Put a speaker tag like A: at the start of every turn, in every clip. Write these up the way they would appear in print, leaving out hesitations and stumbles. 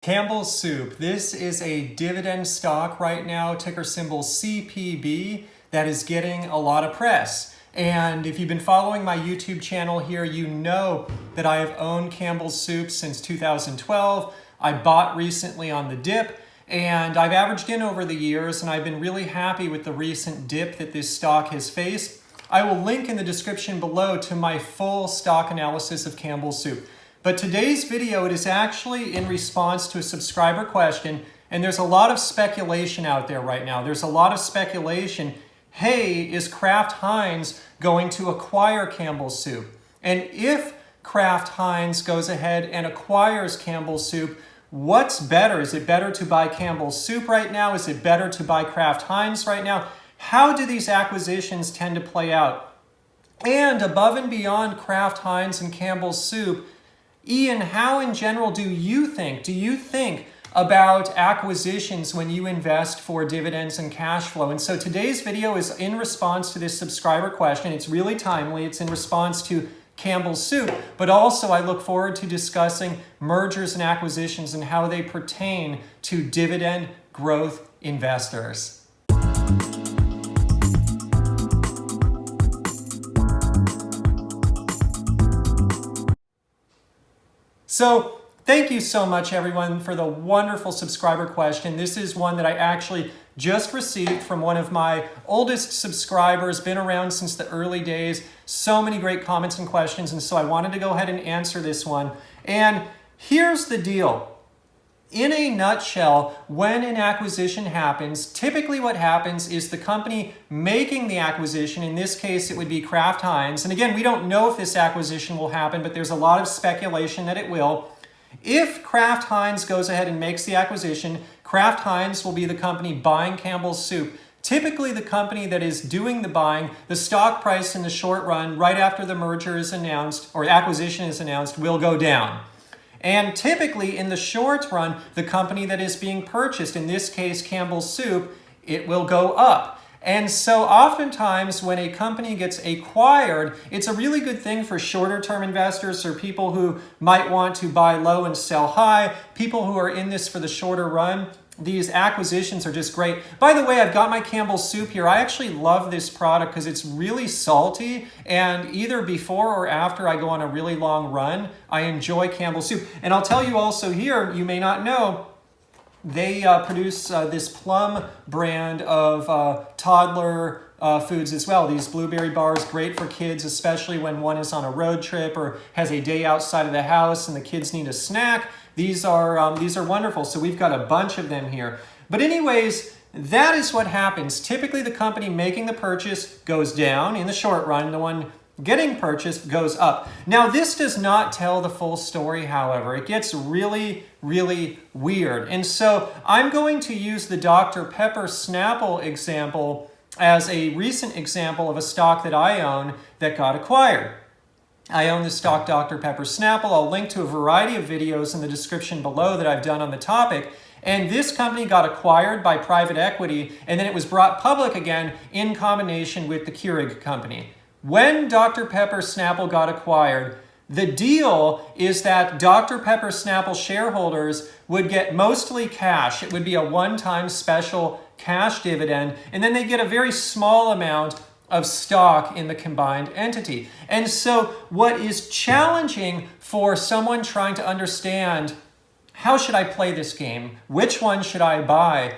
A: Campbell Soup. This is a dividend stock right now, ticker symbol CPB, that is getting a lot of press. And if you've been following my YouTube channel here, you know that I have owned Campbell Soup since 2012. I bought recently on the dip, and I've averaged in over the years, and I've been really happy with the recent dip that this stock has faced. I will link in the description below to my full stock analysis of Campbell Soup. But today's video, it is actually in response to a subscriber question, and there's a lot of speculation out there right now. There's a lot of speculation. Hey, is Kraft Heinz going to acquire Campbell Soup? And if Kraft Heinz goes ahead and acquires Campbell Soup, what's better? Is it better to buy Campbell Soup right now? Is it better to buy Kraft Heinz right now? How do these acquisitions tend to play out? And above and beyond Kraft Heinz and Campbell Soup, Ian, how in general do you think? Do you think about acquisitions when you invest for dividends and cash flow? And so today's video is in response to this subscriber question. It's really timely. It's in response to Campbell Soup, but also I look forward to discussing mergers and acquisitions and how they pertain to dividend growth investors. So thank you so much, everyone, for the wonderful subscriber question. This is one that I actually just received from one of my oldest subscribers, been around since the early days. So many great comments and questions, and so I wanted to go ahead and answer this one. And here's the deal. In a nutshell, when an acquisition happens, typically what happens is the company making the acquisition, in this case it would be Kraft Heinz, and again, we don't know if this acquisition will happen, but there's a lot of speculation that it will. If Kraft Heinz goes ahead and makes the acquisition, Kraft Heinz will be the company buying Campbell Soup. Typically the company that is doing the buying, the stock price in the short run, right after the merger is announced, or acquisition is announced, will go down. And typically in the short run, the company that is being purchased, in this case Campbell Soup, it will go up. And so oftentimes when a company gets acquired, it's a really good thing for shorter term investors or people who might want to buy low and sell high, people who are in this for the shorter run. These acquisitions are just great. By the way, I've got my Campbell Soup here. I actually love this product because it's really salty, and either before or after I go on a really long run, I enjoy Campbell Soup. And I'll tell you also here, you may not know, they produce this Plum brand of toddler foods as well. These blueberry bars, great for kids, especially when one is on a road trip or has a day outside of the house and the kids need a snack. These are wonderful. So we've got a bunch of them here. But anyways, that is what happens. Typically the company making the purchase goes down in the short run. The one getting purchased goes up. Now this does not tell the full story, however. It gets really, really weird. And so I'm going to use the Dr. Pepper Snapple example as a recent example of a stock that I own that got acquired. I own the stock Dr. Pepper Snapple. I'll link to a variety of videos in the description below that I've done on the topic. And this company got acquired by private equity, and then it was brought public again in combination with the Keurig company. When Dr. Pepper Snapple got acquired, the deal is that Dr. Pepper Snapple shareholders would get mostly cash. It would be a one-time special cash dividend, and then they get a very small amount of stock in the combined entity. And so what is challenging for someone trying to understand, how should I play this game? Which one should I buy?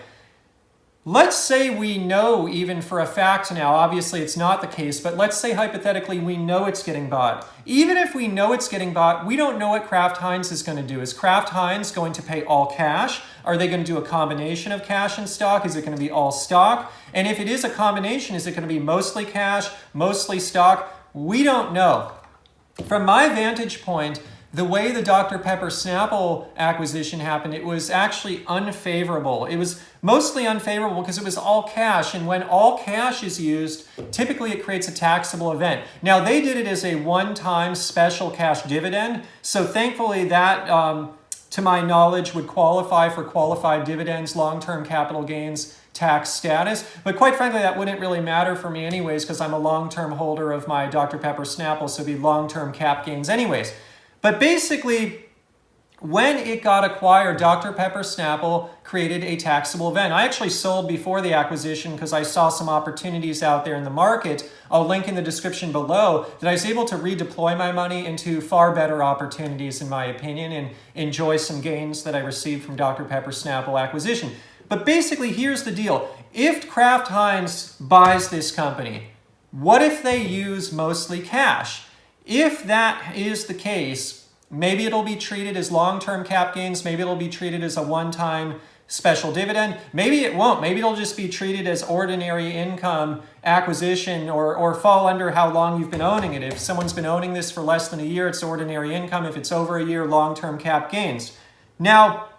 A: Let's say we know even for a fact now, obviously it's not the case, but let's say hypothetically we know it's getting bought. Even if we know it's getting bought, we don't know what Kraft Heinz is going to do. Is Kraft Heinz going to pay all cash? Are they going to do a combination of cash and stock? Is it going to be all stock? And if it is a combination, is it going to be mostly cash, mostly stock? We don't know. From my vantage point, the way the Dr. Pepper Snapple acquisition happened, it was actually unfavorable. It was mostly unfavorable because it was all cash, and when all cash is used, typically it creates a taxable event. Now, they did it as a one-time special cash dividend, so thankfully that, to my knowledge, would qualify for qualified dividends, long-term capital gains, tax status. But quite frankly, that wouldn't really matter for me anyways because I'm a long-term holder of my Dr. Pepper Snapple, so it'd be long-term cap gains anyways. But basically, when it got acquired, Dr. Pepper Snapple created a taxable event. I actually sold before the acquisition because I saw some opportunities out there in the market. I'll link in the description below that I was able to redeploy my money into far better opportunities, in my opinion, and enjoy some gains that I received from Dr. Pepper Snapple acquisition. But basically, here's the deal. If Kraft Heinz buys this company, what if they use mostly cash? If that is the case, maybe it'll be treated as long-term cap gains. Maybe it'll be treated as a one-time special dividend. Maybe it won't. Maybe it'll just be treated as ordinary income acquisition or fall under how long you've been owning it. If someone's been owning this for less than a year, it's ordinary income. If it's over a year, long-term cap gains. Now,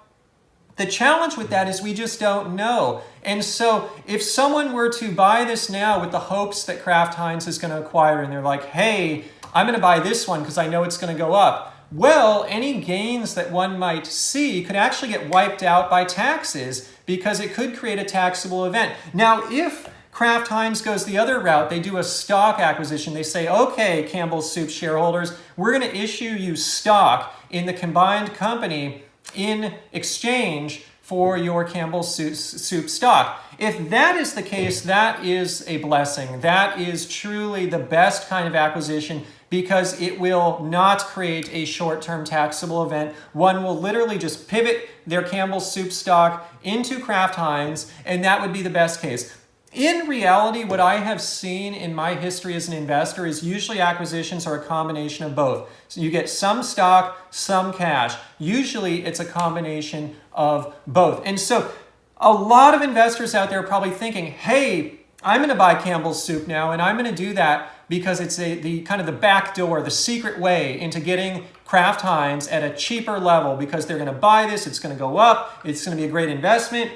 A: the challenge with that is we just don't know. And so if someone were to buy this now with the hopes that Kraft Heinz is going to acquire, and they're like, hey, I'm going to buy this one because I know it's going to go up. Well, any gains that one might see could actually get wiped out by taxes because it could create a taxable event. Now, if Kraft Heinz goes the other route, they do a stock acquisition. They say, okay, Campbell Soup shareholders, we're going to issue you stock in the combined company in exchange for your Campbell Soup stock. If that is the case, that is a blessing. That is truly the best kind of acquisition because it will not create a short-term taxable event. One will literally just pivot their Campbell Soup stock into Kraft Heinz, and that would be the best case. In reality, what I have seen in my history as an investor is usually acquisitions are a combination of both. So you get some stock, some cash. Usually it's a combination of both. And so a lot of investors out there are probably thinking, hey, I'm going to buy Campbell's Soup now, and I'm going to do that because it's the kind of the back door, the secret way into getting Kraft Heinz at a cheaper level because they're going to buy this, it's going to go up, it's going to be a great investment.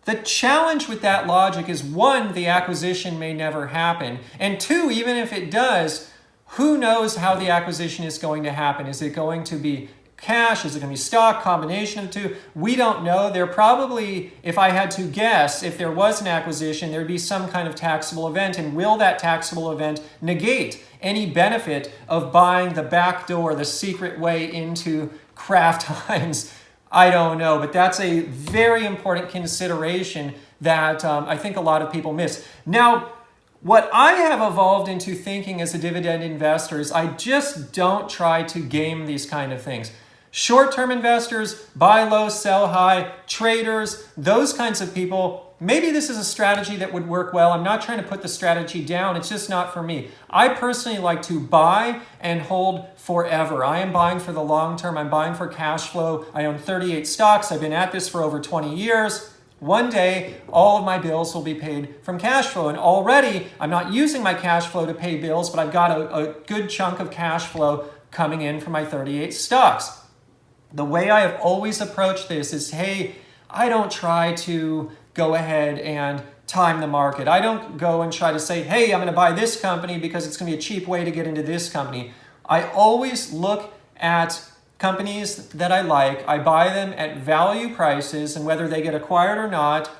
A: The challenge with that logic is, one, the acquisition may never happen, and two, even if it does, who knows how the acquisition is going to happen? Is it going to be cash? Is it going to be stock? Combination of the two? We don't know. There probably, if I had to guess, if there was an acquisition, there'd be some kind of taxable event. And will that taxable event negate any benefit of buying the back door, the secret way into Kraft Heinz? I don't know, but that's a very important consideration that I think a lot of people miss. Now, what I have evolved into thinking as a dividend investor is I just don't try to game these kind of things. Short-term investors, buy low, sell high, traders, those kinds of people, maybe this is a strategy that would work well. I'm not trying to put the strategy down. It's just not for me. I personally like to buy and hold forever. I am buying for the long term. I'm buying for cash flow. I own 38 stocks. I've been at this for over 20 years. One day, all of my bills will be paid from cash flow. And already, I'm not using my cash flow to pay bills, but I've got a good chunk of cash flow coming in from my 38 stocks. The way I have always approached this is, hey, I don't try to go ahead and time the market. I don't go and try to say, hey, I'm going to buy this company because it's going to be a cheap way to get into this company. I always look at companies that I like. I buy them at value prices, and whether they get acquired or not,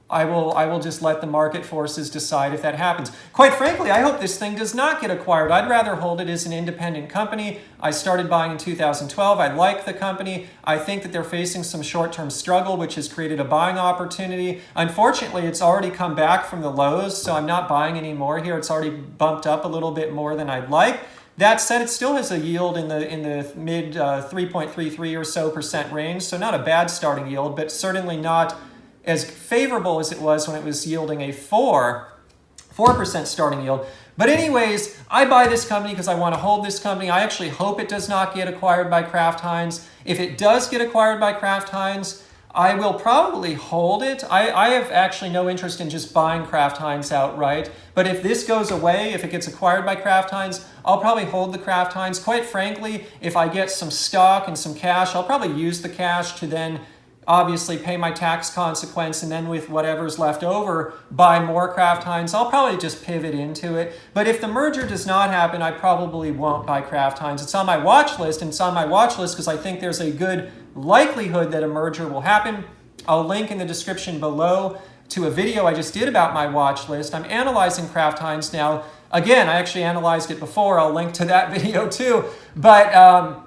A: I will just let the market forces decide if that happens. Quite frankly, I hope this thing does not get acquired. I'd rather hold it as an independent company. I started buying in 2012. I like the company. I think that they're facing some short-term struggle, which has created a buying opportunity. Unfortunately, it's already come back from the lows, so I'm not buying any more here. It's already bumped up a little bit more than I'd like. That said, it still has a yield in the mid 3.33 or so % range, so not a bad starting yield, but certainly not as favorable as it was when it was yielding a 4% starting yield. But anyways, I buy this company because I want to hold this company. I actually hope it does not get acquired by Kraft Heinz. If it does get acquired by Kraft Heinz, I will probably hold it. I have actually no interest in just buying Kraft Heinz outright. But if this goes away, if it gets acquired by Kraft Heinz, I'll probably hold the Kraft Heinz. Quite frankly, if I get some stock and some cash, I'll probably use the cash to then obviously pay my tax consequence, and then with whatever's left over, buy more Kraft Heinz. I'll probably just pivot into it. But if the merger does not happen, I probably won't buy Kraft Heinz. It's on my watch list, and it's on my watch list because I think there's a good likelihood that a merger will happen. I'll link in the description below to a video I just did about my watch list. I'm analyzing Kraft Heinz now. Again, I actually analyzed it before. I'll link to that video too. But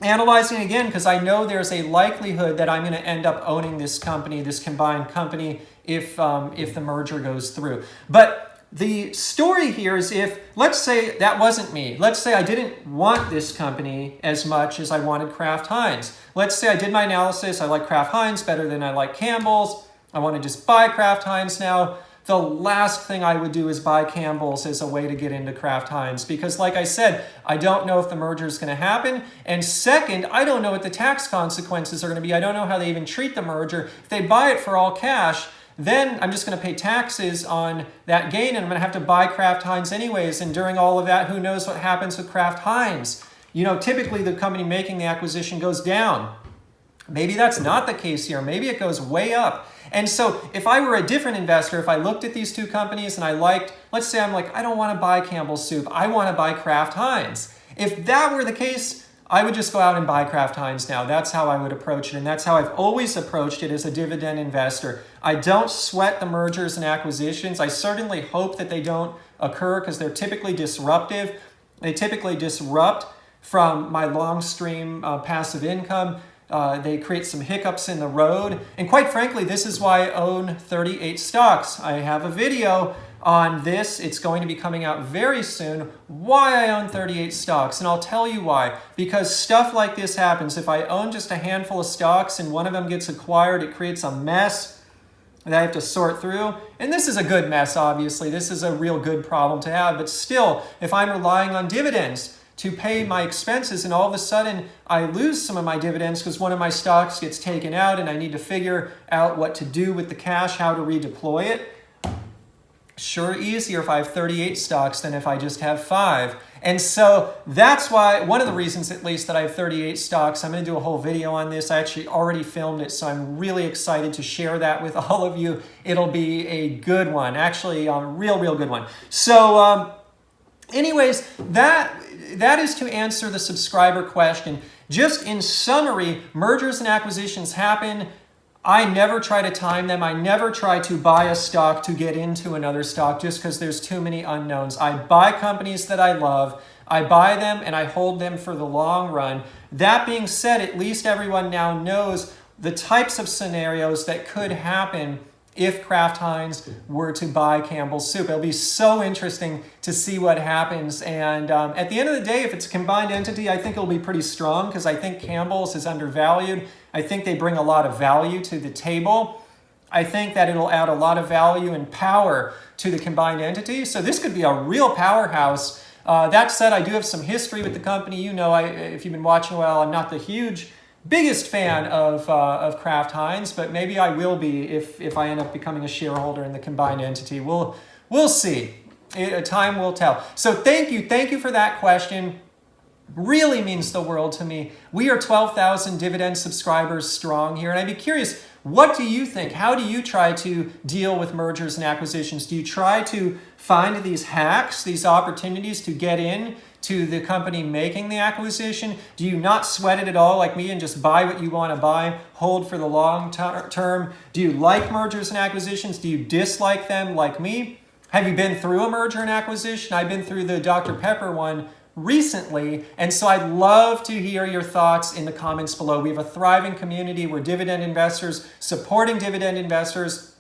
A: analyzing again because I know there's a likelihood that I'm going to end up owning this company, this combined company, if the merger goes through. But the story here is if, let's say that wasn't me. Let's say I didn't want this company as much as I wanted Kraft Heinz. Let's say I did my analysis. I like Kraft Heinz better than I like Campbell's. I want to just buy Kraft Heinz now. The last thing I would do is buy Campbell's as a way to get into Kraft Heinz because, like I said, I don't know if the merger is going to happen. And second, I don't know what the tax consequences are going to be. I don't know how they even treat the merger. If they buy it for all cash, then I'm just going to pay taxes on that gain, and I'm going to have to buy Kraft Heinz anyways. And during all of that, who knows what happens with Kraft Heinz? You know, typically the company making the acquisition goes down. Maybe that's not the case here. Maybe it goes way up. And so if I were a different investor, if I looked at these two companies and I liked, let's say I'm like, I don't want to buy Campbell's Soup. I want to buy Kraft Heinz. If that were the case, I would just go out and buy Kraft Heinz now. That's how I would approach it. And that's how I've always approached it as a dividend investor. I don't sweat the mergers and acquisitions. I certainly hope that they don't occur because they're typically disruptive. They typically disrupt from my long stream passive income. They create some hiccups in the road. And quite frankly, this is why I own 38 stocks. I have a video on this. It's going to be coming out very soon, why I own 38 stocks. And I'll tell you why. Because stuff like this happens. If I own just a handful of stocks and one of them gets acquired, it creates a mess that I have to sort through. And this is a good mess, obviously. This is a real good problem to have. But still, if I'm relying on dividends to pay my expenses and all of a sudden I lose some of my dividends because one of my stocks gets taken out and I need to figure out what to do with the cash, how to redeploy it. Sure easier if I have 38 stocks than if I just have 5. And so that's why, one of the reasons at least that I have 38 stocks, I'm going to do a whole video on this. I actually already filmed it, so I'm really excited to share that with all of you. It'll be a good one, actually a real good one. So anyways, that is to answer the subscriber question. Just in summary, mergers and acquisitions happen. I never try to time them. I never try to buy a stock to get into another stock just because there's too many unknowns. I buy companies that I love. I buy them and I hold them for the long run. That being said, at least everyone now knows the types of scenarios that could happen if Kraft Heinz were to buy Campbell's Soup. It'll be so interesting to see what happens. And at the end of the day, if it's a combined entity, I think it'll be pretty strong because I think Campbell's is undervalued. I think they bring a lot of value to the table. I think that it'll add a lot of value and power to the combined entity. So this could be a real powerhouse. That said, I do have some history with the company. You know, if you've been watching a while, I'm not the biggest fan of Kraft Heinz, but maybe I will be if I end up becoming a shareholder in the combined entity. We'll see. Time will tell. So thank you for that question. Really means the world to me. We are 12,000 dividend subscribers strong here, and I'd be curious, what do you think? How do you try to deal with mergers and acquisitions? Do you try to find these hacks, these opportunities to get in to the company making the acquisition? Do you not sweat it at all like me and just buy what you want to buy, hold for the long term? Do you like mergers and acquisitions? Do you dislike them like me? Have you been through a merger and acquisition? I've been through the Dr. Pepper one recently, and so I'd love to hear your thoughts in the comments below. We have a thriving community. We're dividend investors supporting dividend investors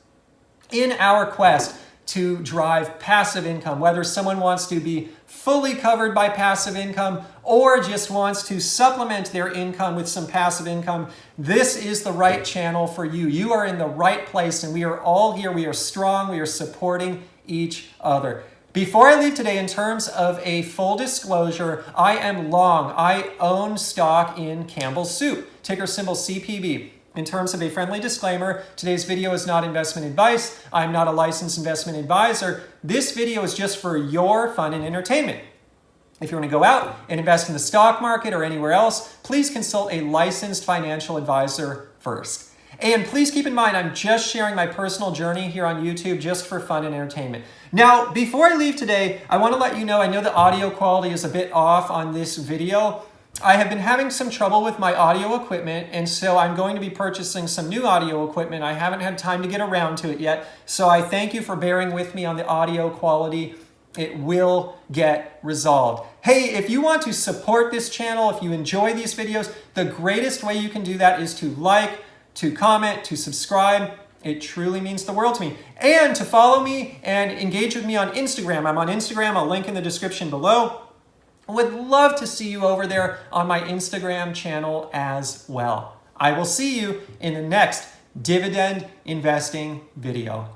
A: in our quest to drive passive income, whether someone wants to be fully covered by passive income or just wants to supplement their income with some passive income. This is the right channel for you. You are in the right place, and we are all here. We are strong. We are supporting each other. Before I leave today, in terms of a full disclosure, I am long. I own stock in Campbell's Soup, ticker symbol CPB. In terms of a friendly disclaimer, today's video is not investment advice. I'm not a licensed investment advisor. This video is just for your fun and entertainment. If you want to go out and invest in the stock market or anywhere else, please consult a licensed financial advisor first. And please keep in mind, I'm just sharing my personal journey here on YouTube just for fun and entertainment. Now, before I leave today, I want to let you know, I know the audio quality is a bit off on this video. I have been having some trouble with my audio equipment, and so I'm going to be purchasing some new audio equipment. I haven't had time to get around to it yet, so I thank you for bearing with me on the audio quality. It will get resolved. Hey, if you want to support this channel, if you enjoy these videos, the greatest way you can do that is to like, to comment, to subscribe. It truly means the world to me. And to follow me and engage with me on Instagram. I'm on Instagram, I'll link in the description below. I would love to see you over there on my Instagram channel as well. I will see you in the next dividend investing video.